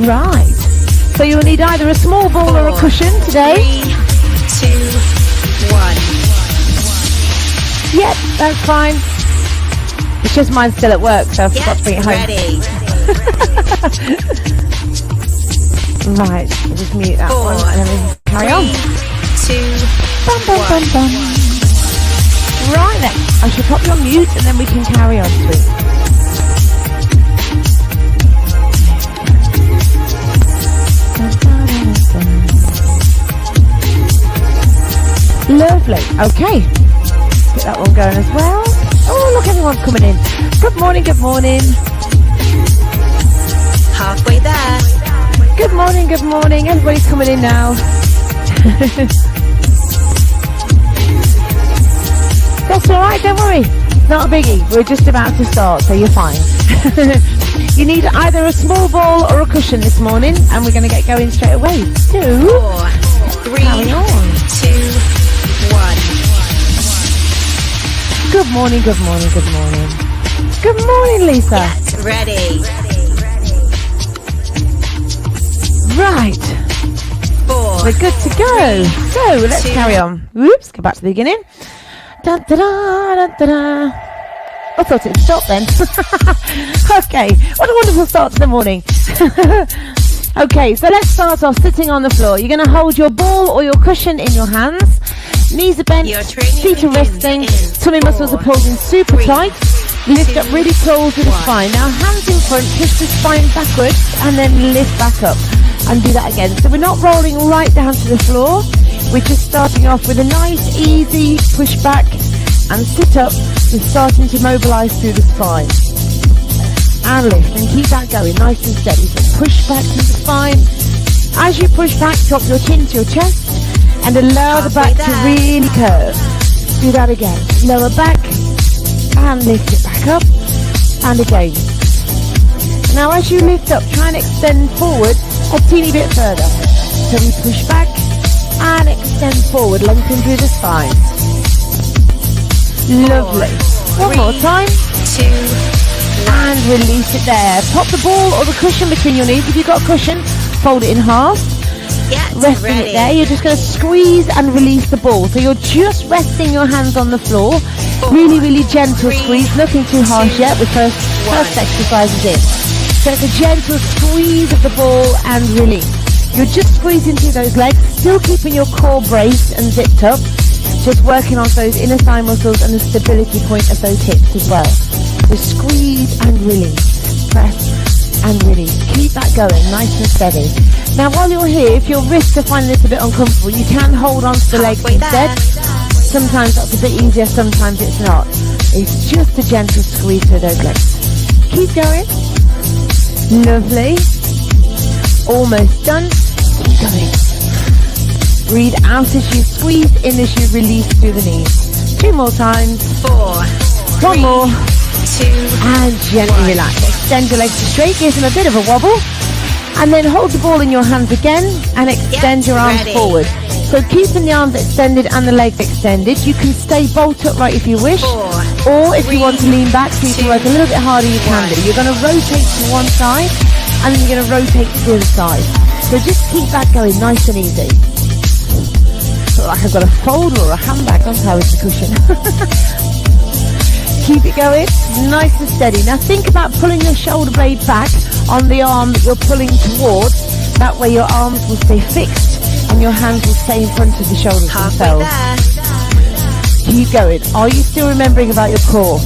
Right. So you'll need either a small ball or a cushion today. 3, 2, 1. Yep, that's fine. It's just mine's still at work, so I forgot to bring it home. Ready. Right, we'll just mute that 4, one and then we carry on. 2, Bum, bum, 1. bum, bum. Right then, I shall pop you on mute and then we can carry on, sweet. Lovely, okay. Get that one going as well. Oh, look, everyone's coming in. Good morning, good morning. Halfway there. Good morning, good morning. Everybody's coming in now. That's alright, don't worry. Not a biggie. We're just about to start, so you're fine. You need either a small ball or a cushion this morning, and we're going to get going straight away. 2, 4, 3, carry on. 2, 1. Good morning, good morning, good morning. Good morning, Lisa. Get ready. Right. 4. We're good to go. So let's 2. carry on. Whoops, go back to the beginning. Da, da, da, da, da, da. I thought it would stop then. Okay, what a wonderful start to the morning. Okay, so let's start off sitting on the floor. You're going to hold your ball or your cushion in your hands. Knees are bent, feet are resting, tummy muscles are pulled in super tight. Lift up really close to the spine. Now hands in front, push the spine backwards and then lift back up. And do that again. So we're not rolling right down to the floor. We're just starting off with a nice, easy push back and sit up. We're starting to mobilize through the spine. And lift and keep that going nice and steady. So push back to the spine. As you push back, drop your chin to your chest and allow the back to really curve. Do that again. Lower back and lift it back up. And again. Now as you lift up, try and extend forward a teeny bit further. So we push back and extend forward, lengthen through the spine. Lovely. 1 more time. 2, 1. And release it there. Pop the ball or the cushion between your knees. If you've got a cushion, fold it in half. Resting it there. You're just going to squeeze and release the ball. So you're just resting your hands on the floor. 4, Really, really gentle 3, squeeze. Nothing too harsh 2, yet. With first exercises in. So it's a gentle squeeze of the ball and release. You're just squeezing through those legs, still keeping your core braced and zipped up. Just working on those inner thigh muscles and the stability point of those hips as well. So squeeze and release. Press and release. Keep that going, nice and steady. Now while you're here, if your wrists are finding this a bit uncomfortable, you can hold on to the legs instead. Sometimes that's a bit easier, sometimes it's not. It's just a gentle squeeze through those legs. Keep going. Lovely. Almost done. Keep going. Breathe out as you squeeze, in as you release through the knees. 2 more times. 4, 1 more. 2, and gently relax. Extend your legs straight, give them a bit of a wobble. And then hold the ball in your hands again and extend your arms forward. So keeping the arms extended and the legs extended. You can stay bolt upright if you wish. 4, Or if you want to lean back so you can work a little bit harder, you can do. You're going to rotate to one side and then you're going to rotate to the other side. So just keep that going nice and easy. Sort of like I've got a folder or a handbag, don't I, with the cushion. Keep it going, nice and steady. Now think about pulling your shoulder blade back on the arm that you're pulling towards. That way your arms will stay fixed and your hands will stay in front of the shoulders themselves. Keep going. Are you still remembering about your core?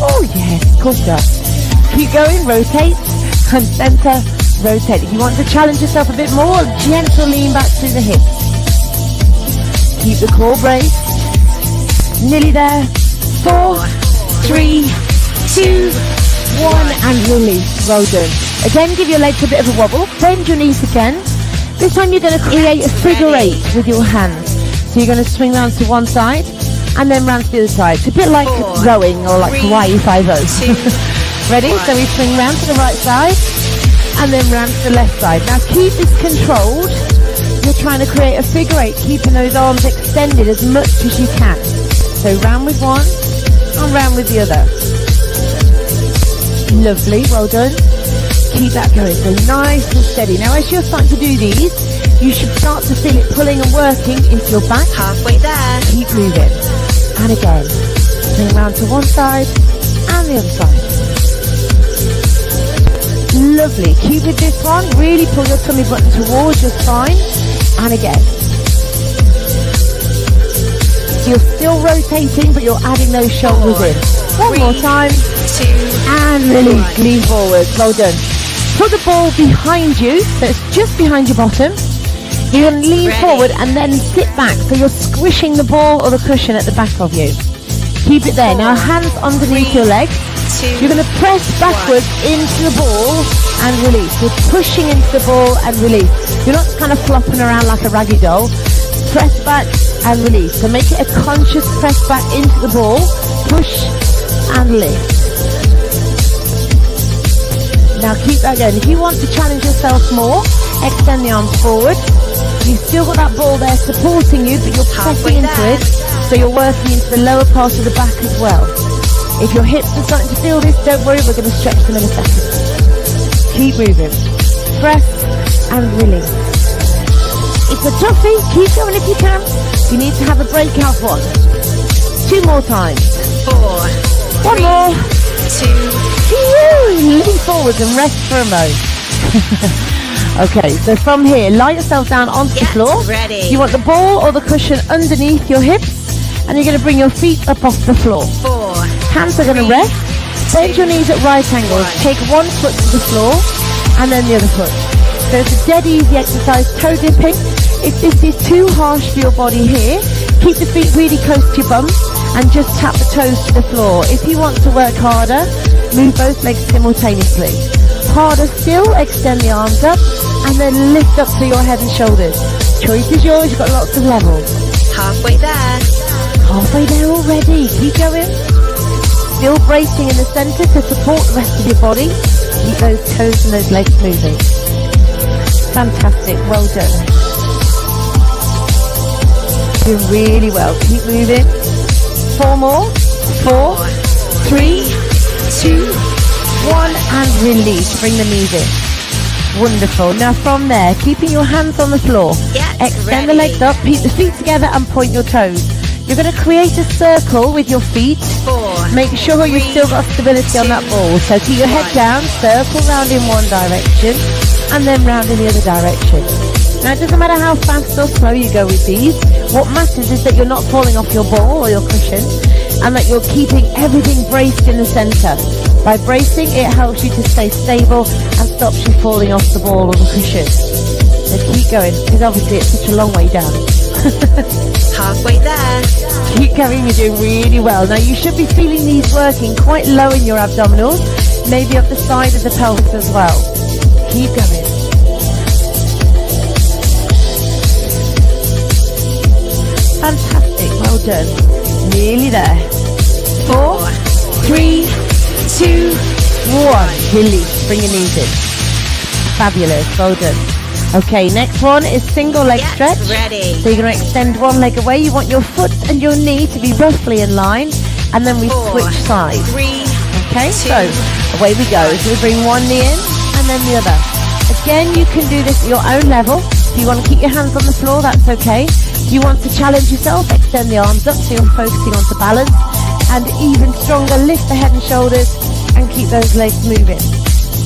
Oh yes, of course you are. Keep going, rotate, and center, rotate. If you want to challenge yourself a bit more, gentle lean back through the hips. Keep the core braced. Nearly there. 4, 3, 2, 1, and release. Well done. Again, give your legs a bit of a wobble. Bend your knees again. This time you're going to create a figure 8 with your hands. So you're going to swing round to one side and then round to the other side. It's a bit like rowing or like Hawaii 5-0. Ready? So we swing round to the right side and then round to the left side. Now keep this controlled. You're trying to create a figure 8, keeping those arms extended as much as you can. So round with one and round with the other. Lovely, well done. Keep that going. So nice and steady. Now as you're starting to do these, you should start to feel it pulling and working into your back. Halfway there. Keep moving. And again. Turn around to one side and the other side. Lovely. Keep with this one. Really pull your tummy button towards your spine. And again. So you're still rotating, but you're adding those shoulders in. One more time. 2, and release. Lean forward. Well done. Put the ball behind you, so it's just behind your bottom. You're going to lean forward and then sit back, so you're squishing the ball or the cushion at the back of you. Keep it there. Now hands underneath your legs. You're going to press backwards into the ball and release. You're pushing into the ball and release. You're not kind of flopping around like a raggy doll. Press back and release. So make it a conscious press back into the ball. Push and lift. Now keep that going. If you want to challenge yourself more, extend the arms forward. You've still got that ball there supporting you, but you're pressing into it, so you're working into the lower part of the back as well. If your hips are starting to feel this, don't worry, we're going to stretch them in a second. Keep moving. Press and release. It's a toughie. Keep going if you can. You need to have a breakout one. 2 more times. 4, One more. 2, Lean forwards and rest for a mo. Okay, so from here, lie yourself down onto the floor. Ready. You want the ball or the cushion underneath your hips, and you're going to bring your feet up off the floor. 4, Hands are going to rest. Bend your knees at right angles. Take one foot to the floor, and then the other foot. So it's a dead easy exercise, toe dipping. If this is too harsh for your body here, keep the feet really close to your bum, and just tap the toes to the floor. If you want to work harder, move both legs simultaneously. Harder still, extend the arms up and then lift up to your head and shoulders. Choice is yours, you've got lots of levels. halfway there. Halfway there already, keep going. Still bracing in the centre to support the rest of your body. Keep those toes and those legs moving. Fantastic, well done. Doing really well, keep moving. 4 more. 4, 3, 2, 1, and release. Bring the knees in. Wonderful. Now from there, keeping your hands on the floor. Extend the legs up, keep the feet together and point your toes. You're going to create a circle with your feet. 4. Make sure you've still got stability on that ball. So keep your head down, circle round in one direction, and then round in the other direction. Now it doesn't matter how fast or slow you go with these. What matters is that you're not falling off your ball or your cushion, and that you're keeping everything braced in the centre. By bracing, it helps you to stay stable and stops you falling off the ball or the cushion. So keep going, because obviously it's such a long way down. Halfway there. Keep going, you're doing really well. Now you should be feeling these working quite low in your abdominals, maybe up the side of the pelvis as well. Keep going. Fantastic, well done. Nearly there. 4, 3, 2, 1. Release, bring your knees in. Fabulous, well done. Okay, next one is single leg stretch. Ready. So you're going to extend one leg away. You want your foot and your knee to be roughly in line, and then we 4, switch sides. 3, Okay, 2, so away we go. So we bring one knee in and then the other. Again, you can do this at your own level. If you want to keep your hands on the floor, that's okay. If you want to challenge yourself, extend the arms up so you're focusing onto balance. And even stronger, lift the head and shoulders and keep those legs moving.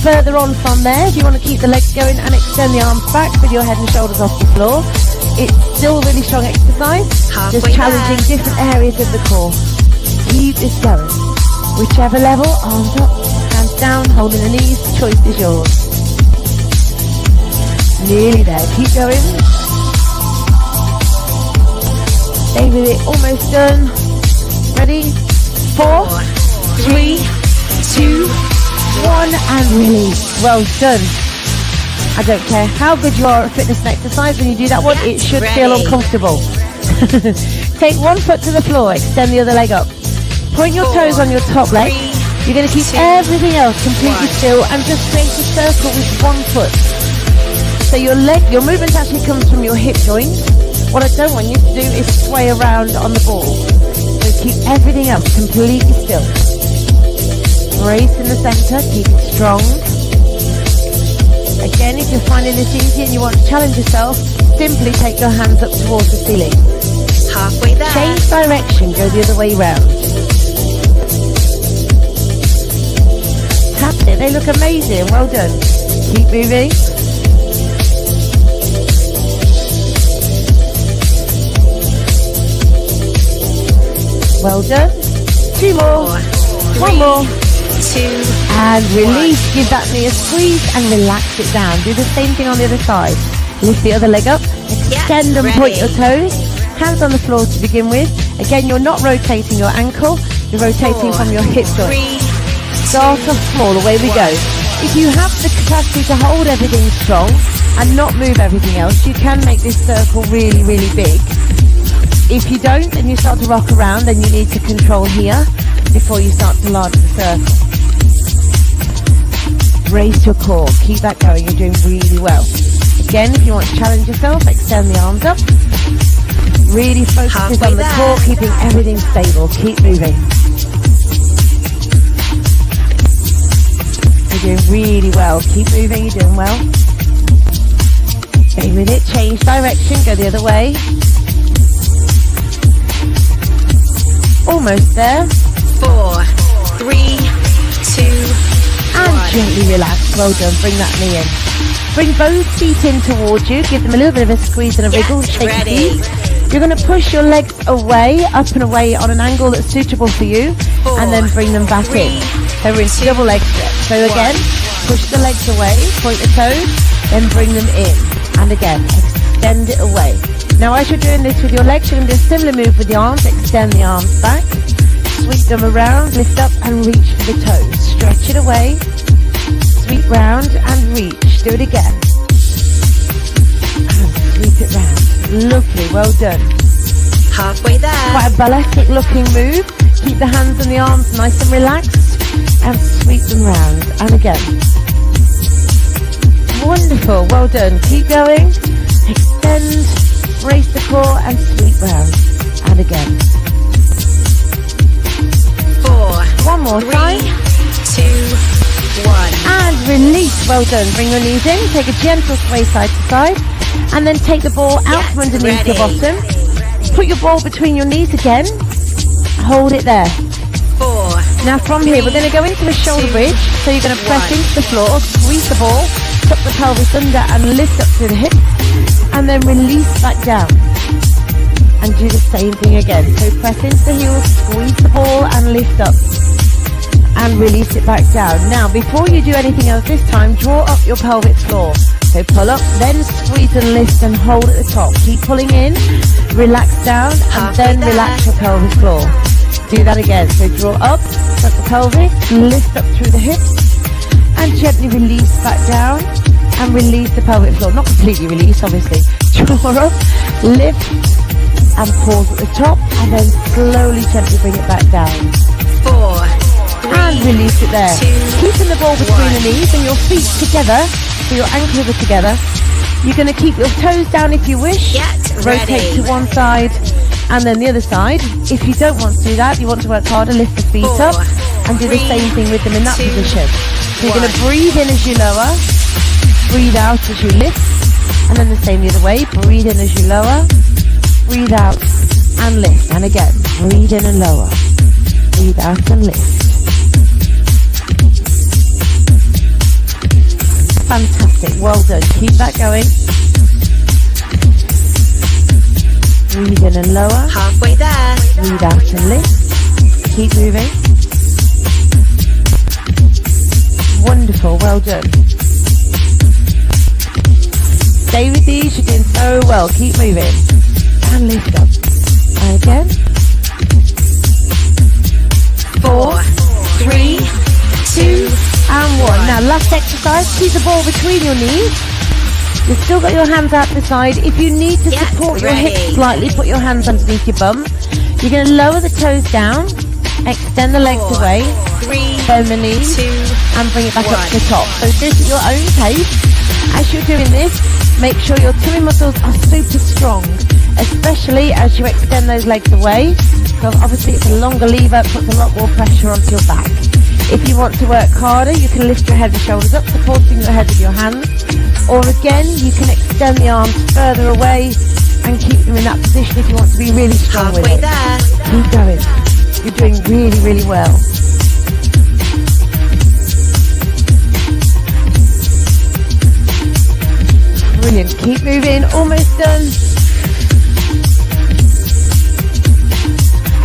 Further on from there, if you want to keep the legs going and extend the arms back with your head and shoulders off the floor, it's still a really strong exercise, just challenging different areas of the core. Keep this going. Whichever level, arms up, hands down, holding the knees, choice is yours. Nearly there, keep going. Stay with it, almost done. Ready? 4, 3, 2, 1, and release. Well done. I don't care how good you are at fitness and exercise, when you do that one, it should feel uncomfortable. Take one foot to the floor, extend the other leg up. Point your toes on your top leg. You're going to keep everything else completely still and just create a circle with one foot. So your movement actually comes from your hip joint. What I don't want you to do is sway around on the ball. So keep everything else completely still. Brace in the center, keep it strong. you're finding this easy and you want to challenge yourself, simply take your hands up towards the ceiling. Halfway there. Change direction, go the other way round. That's it, they look amazing, well done. Keep moving. Well done. 2 more. 1 more. 2. And release. Give that knee a squeeze and relax it down. Do the same thing on the other side. Lift the other leg up. Extend and point your toes. Hands on the floor to begin with. Again, you're not rotating your ankle. You're rotating from your hip joint. Start off small. Away we go. If you have the capacity to hold everything strong and not move everything else, you can make this circle really, really big. If you don't and you start to rock around, then you need to control here before you start to large the circle. Brace your core. Keep that going. You're doing really well. Again, if you want to challenge yourself, extend the arms up. Really focus on the core, keeping everything stable. Keep moving. You're doing really well. Keep moving. You're doing well. Stay with it. Change direction. Go the other way. Almost there. 4, 3, 2, and gently relax. Well done. Bring that knee in. Bring both feet in towards you. Give them a little bit of a squeeze and a wriggle. Shake your feet. You're going to push your legs away, up and away on an angle that's suitable for you, 4, and then bring them back in. So we're into double leg stretch. So again, push the legs away, point the toes, then bring them in. And again, extend it away. Now as you're doing this with your legs, you're going to do a similar move with the arms. Extend the arms back. Sweep them around, lift up and reach for the toes. Stretch it away, sweep round and reach. Do it again. And sweep it round. Lovely, well done. Halfway there. Quite a ballistic looking move. Keep the hands and the arms nice and relaxed and sweep them round. And again. Wonderful, well done. Keep going. Extend, brace the core and sweep round. And again. 4, 1 more 3, time. 2, 1. And release. Well done. Bring your knees in. Take a gentle sway side to side. And then take the ball out from underneath the bottom. Put your ball between your knees again. Hold it there. 4. Now from here, we're going to go into a shoulder bridge. So you're going to press into the floor, squeeze the ball, tuck the pelvis under and lift up through the hips. And then release back down. And do the same thing again. So press into the heels, squeeze the ball and lift up. And release it back down. Now, before you do anything else this time, draw up your pelvic floor. So pull up, then squeeze and lift and hold at the top. Keep pulling in, relax down, and then relax your pelvic floor. Do that again. So draw up, tuck the pelvis, lift up through the hips, and gently release back down, and release the pelvic floor. Not completely release, obviously. Draw up, lift, and pause at the top, and then slowly, gently bring it back down. 4, 3, and release it there. 2, Keeping the ball between the knees and your feet together, so your ankles are together. You're going to keep your toes down if you wish. Rotate to one side and then the other side. If you don't want to do that, you want to work harder, lift the feet 4, up and do the same thing with them in that 2, position. So you're going to 1. breathe in as you lower, breathe out as you lift, and then the same the other way. Breathe in as you lower, breathe out and lift. And again, breathe in and lower, breathe out and lift. Fantastic, well done. Keep that going. Breathe in and lower. Halfway there. Breathe out and lift. Keep moving. Wonderful, well done. Stay with these, you're doing so well. Keep moving. And lift up. And again. 4, 3, 2, and 1. Now last exercise, keep the ball between your knees. You've still got your hands out to the side. If you need to support your hips slightly, put your hands underneath your bum. You're going to lower the toes down, extend the legs 4, away, 3, bend the knees, 2, and bring it back 1. up to the top. So do this at your own pace. As you're doing this, make sure your tummy muscles are super strong, especially as you extend those legs away, because obviously it's a longer lever, it puts a lot more pressure onto your back. If you want to work harder, you can lift your head and shoulders up, supporting your head with your hands, Or again, you can extend the arms further away and keep them in that position if you want to be really strong with Halfway it. there. Keep going. You're doing really, really well. Brilliant. Keep moving. Almost done.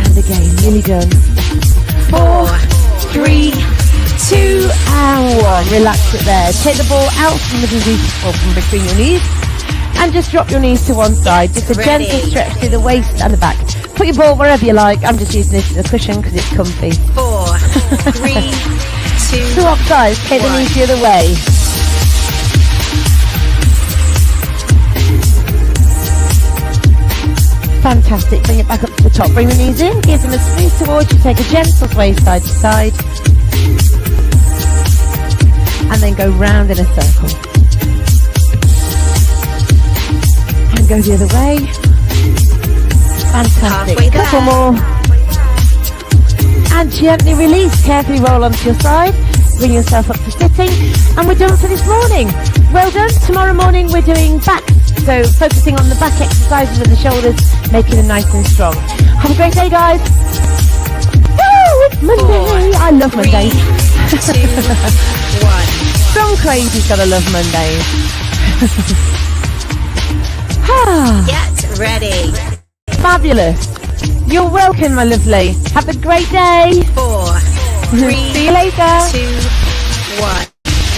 And again, nearly done. 4, 3, 2, and 1. Relax it there. Take the ball out from between your knees. And just drop your knees to one side. Just a gentle stretch through the waist and the back. Put your ball wherever you like. I'm just using this as a cushion because it's comfy. 4, 3, 2, Swap sides. Take the knees the other way. Fantastic. Bring it back up to the top. Bring the knees in. Give them a squeeze towards you. Take a gentle sway side to side. And then go round in a circle. And go the other way. Fantastic. Couple more. And gently release. Carefully roll onto your side. Bring yourself up to sitting. And we're done for this morning. Well done. Tomorrow morning we're doing back. So focusing on the back exercises with the shoulders, making them nice and strong. Have a great day, guys. Woo! It's Monday. I love Mondays. 3, 2, 1. Strong crazy's gotta love Mondays. Get ready. Fabulous. You're welcome, my lovely. Have a great day. 4, 3, See you later. 2, 1.